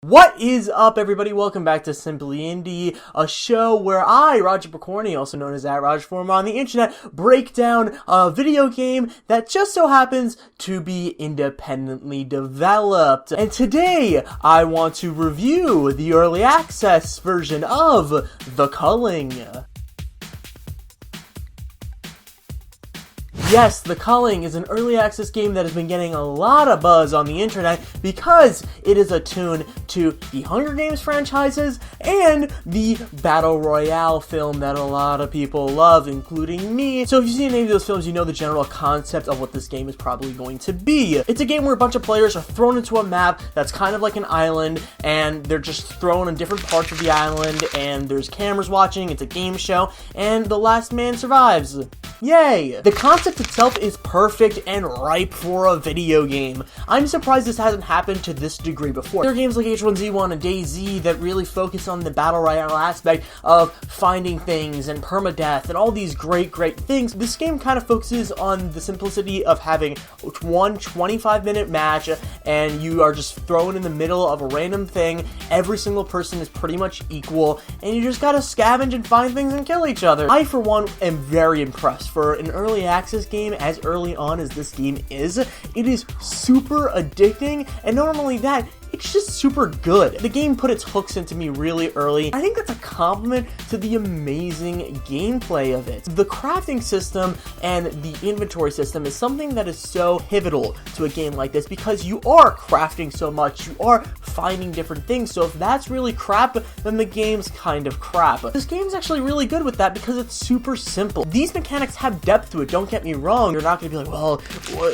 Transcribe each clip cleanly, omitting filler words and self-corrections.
What is up, everybody? Welcome back to Simply Indie, a show where I, Roger Pokorny, also known as @RogerFormer on the internet, break down a video game that just so happens to be independently developed. And today, I want to review the early access version of The Culling. Yes, The Culling is an early access game that has been getting a lot of buzz on the internet because it is attuned to the Hunger Games franchises and the Battle Royale film that a lot of people love, including me. So if you've seen any of those films, you know the general concept of what this game is probably going to be. It's a game where a bunch of players are thrown into a map that's kind of like an island, and they're just thrown in different parts of the island, and there's cameras watching, it's a game show, and the last man survives. Yay! The concept itself is perfect and ripe for a video game. I'm surprised this hasn't happened to this degree before. There are games like H1Z1 and DayZ that really focus on the battle royale aspect of finding things and permadeath and all these great things. This game kind of focuses on the simplicity of having one 25-minute match, and you are just thrown in the middle of a random thing. Every single person is pretty much equal, and you just gotta scavenge and find things and kill each other. I, for one, am very impressed. For an early access game, as early on as this game is, it is super addicting, and not only that, it's just super good. The game put its hooks into me really early. I think that's a compliment to the amazing gameplay of it. The crafting system and the inventory system is something that is so pivotal to a game like this because you are crafting so much, you are finding different things, so if that's really crap, then the game's kind of crap. This game's actually really good with that because it's super simple. These mechanics have depth to it, don't get me wrong. You're not going to be like, well,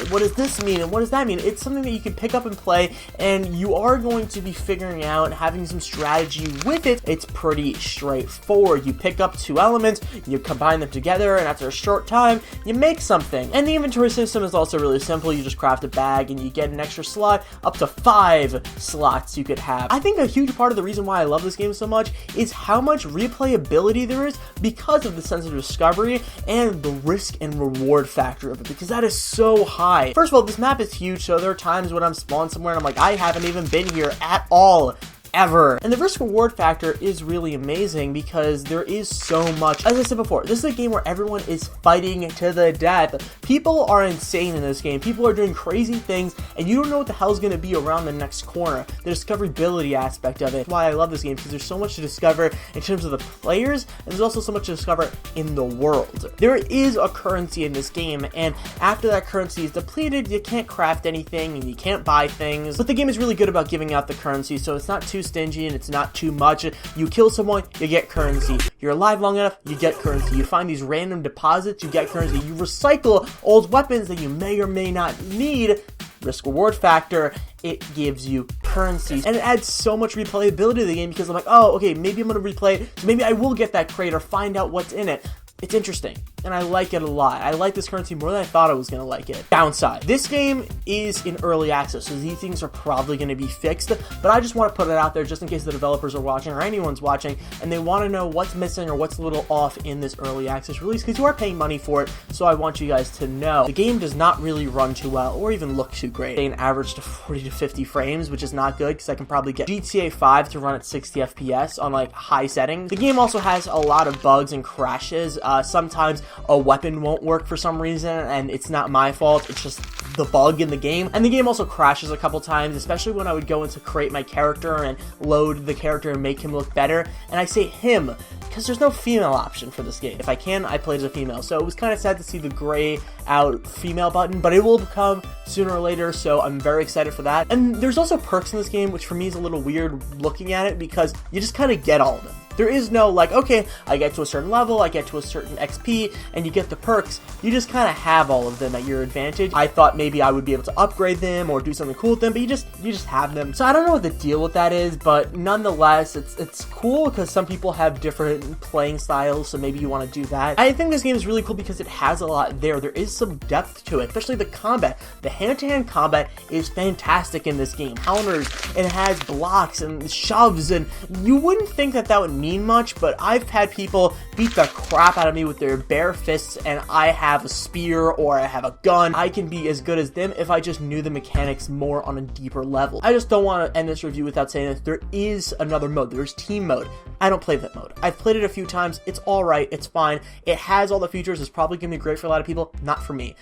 what does this mean and what does that mean? It's something that you can pick up and play, and you are going to be figuring out and having some strategy with it. It's pretty straightforward. You pick up two elements, you combine them together, and after a short time, you make something. And the inventory system is also really simple. You just craft a bag and you get an extra slot, up to 5 slots you could have. I think a huge part of the reason why I love this game so much is how much replayability there is because of the sense of discovery and the risk and reward factor of it, because that is so high. First of all, this map is huge, so there are times when I'm spawned somewhere and I'm like, I haven't even been here at all. Ever. And the risk reward factor is really amazing because there is so much. As I said before, this is a game where everyone is fighting to the death. People are insane in this game. People are doing crazy things, and you don't know what the hell's going to be around the next corner. The discoverability aspect of it. That's why I love this game, because there's so much to discover in terms of the players, and there's also so much to discover in the world. There is a currency in this game, and after that currency is depleted, you can't craft anything, and you can't buy things. But the game is really good about giving out the currency, so it's not too stingy and it's not too much. You kill someone, you get currency. You're alive long enough, you get currency. You find these random deposits, you get currency. You recycle old weapons that you may or may not need. Risk reward factor, it gives you currencies, and it adds so much replayability to the game because I'm like, oh, okay, maybe I'm gonna replay it, so maybe I will get that crate or find out what's in it. It's interesting, and I like it a lot. I like this currency more than I thought I was going to like it. Downside. This game is in early access, so these things are probably going to be fixed, but I just want to put it out there just in case the developers are watching or anyone's watching, and they want to know what's missing or what's a little off in this early access release, because you are paying money for it, so I want you guys to know. The game does not really run too well, or even look too great. They average to 40 to 50 frames, which is not good, because I can probably get GTA 5 to run at 60 FPS on, like, high settings. The game also has a lot of bugs and crashes. Sometimes a weapon won't work for some reason, and it's not my fault, it's just the bug in the game. And the game also crashes a couple times, especially when I would go in to create my character and load the character and make him look better. And I say him, because there's no female option for this game. If I can, I play as a female. So it was kind of sad to see the gray out female button, but it will come sooner or later, so I'm very excited for that. And there's also perks in this game, which for me is a little weird looking at it, because you just kind of get all of them. There is no, like, okay, I get to a certain level, I get to a certain XP, and you get the perks. You just kind of have all of them at your advantage. I thought maybe I would be able to upgrade them or do something cool with them, but you just have them. So I don't know what the deal with that is, but nonetheless, it's cool because some people have different different playing styles, so maybe you want to do that. I think this game is really cool because it has a lot there. There is some depth to it, especially the combat. The hand-to-hand combat is fantastic in this game. Counters, it has blocks and shoves, and you wouldn't think that that would mean much, but I've had people beat the crap out of me with their bare fists, and I have a spear or I have a gun. I can be as good as them if I just knew the mechanics more on a deeper level. I just don't want to end this review without saying that there is another mode. There's team mode. I don't play that mode. I've played it a few times. It's alright. It's fine. It has all the features. It's probably going to be great for a lot of people. Not for me.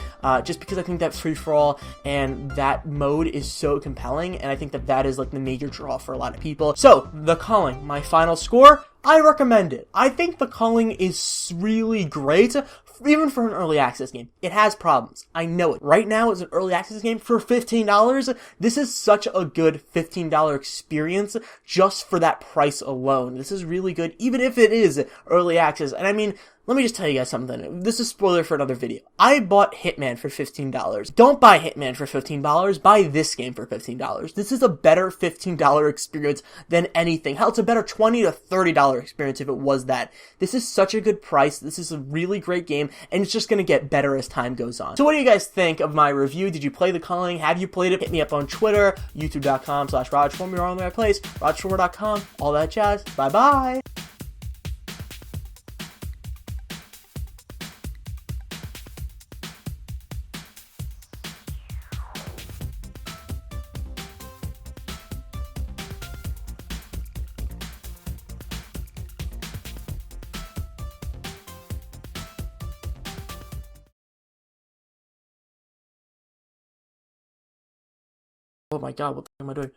Just because I think that free-for-all and that mode is so compelling, and I think that that is like the major draw for a lot of people. So, The Culling, my final score, I recommend it. I think The Culling is really great, even for an early access game. It has problems. I know it. Right now, it's an early access game for $15. This is such a good $15 experience just for that price alone. This is really good, even if it is early access. And I mean, let me just tell you guys something. This is spoiler for another video. I bought Hitman for $15. Don't buy Hitman for $15. Buy this game for $15. This is a better $15 experience than anything. Hell, it's a better $20 to $30 experience if it was that. This is such a good price. This is a really great game, and it's just going to get better as time goes on. So what do you guys think of my review? Did you play The Culling? Have you played it? Hit me up on Twitter, youtube.com/RodgeFormer. You're on the right place. RodgeFormer.com. All that jazz. Bye-bye. Oh my god, what the heck am I doing?